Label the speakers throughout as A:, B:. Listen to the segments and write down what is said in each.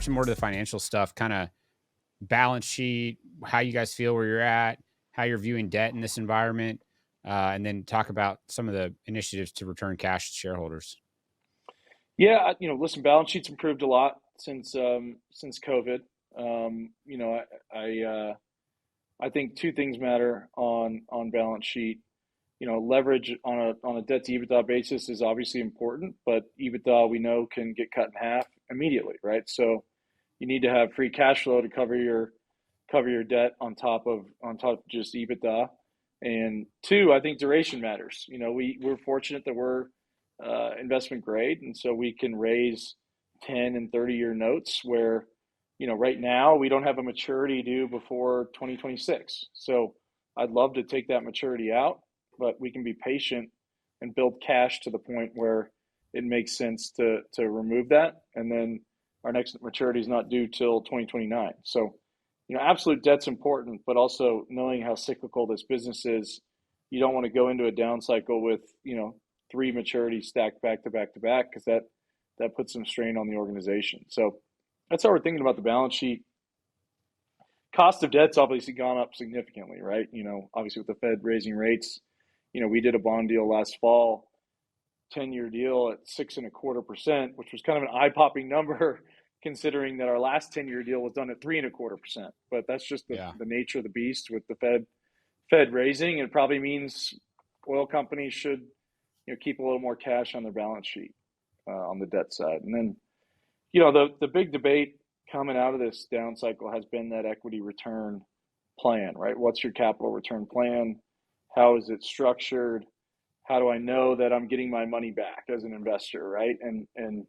A: switching more to the financial stuff, kind of balance sheet, how you guys feel where you're at, how you're viewing debt in this environment, and then talk about some of the initiatives to return cash to shareholders.
B: Yeah, listen, balance sheet's improved a lot since COVID. I think two things matter on balance sheet. Leverage on a debt to EBITDA basis is obviously important, but EBITDA we know can get cut in half immediately, right? So you need to have free cash flow to cover your debt on top of just EBITDA. And two, I think duration matters. We're fortunate that we're investment grade, and so we can raise 10 and 30-year notes where, right now we don't have a maturity due before 2026. So I'd love to take that maturity out, but we can be patient and build cash to the point where it makes sense to remove that. And then our next maturity is not due till 2029. So, absolute debt's important, but also knowing how cyclical this business is, you don't want to go into a down cycle with, three maturities stacked back to back to back, because that puts some strain on the organization. So that's how we're thinking about the balance sheet. Cost of debt's obviously gone up significantly, right? Obviously with the Fed raising rates, we did a bond deal last fall, 10-year deal at 6.25%, which was kind of an eye-popping number considering that our last 10-year deal was done at 3.25%. But that's just the,
A: Yeah.
B: the nature of the beast with the Fed raising. It probably means oil companies should keep a little more cash on their balance sheet on the debt side. And then the big debate coming out of this down cycle has been that equity return plan, right? What's your capital return plan? How is it structured? How do I know that I'm getting my money back as an investor, right? And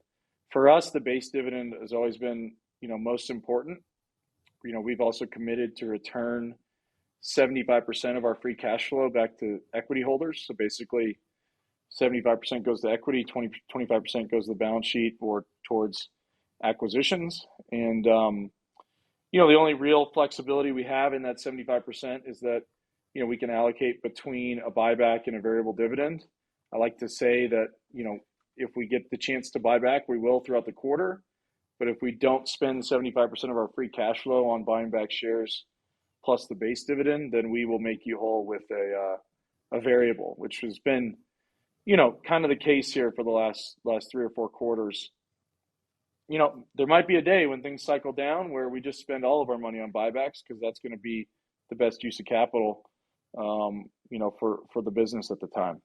B: for us, the base dividend has always been, most important. We've also committed to return 75% of our free cash flow back to equity holders. So basically 75% goes to equity, 25% goes to the balance sheet or towards acquisitions. And, the only real flexibility we have in that 75% is that, we can allocate between a buyback and a variable dividend. I like to say that, if we get the chance to buy back, we will throughout the quarter. But if we don't spend 75% of our free cash flow on buying back shares plus the base dividend, then we will make you whole with a variable, which has been, kind of the case here for the last 3 or 4 quarters. There might be a day when things cycle down where we just spend all of our money on buybacks, because that's going to be the best use of capital, for the business at the time.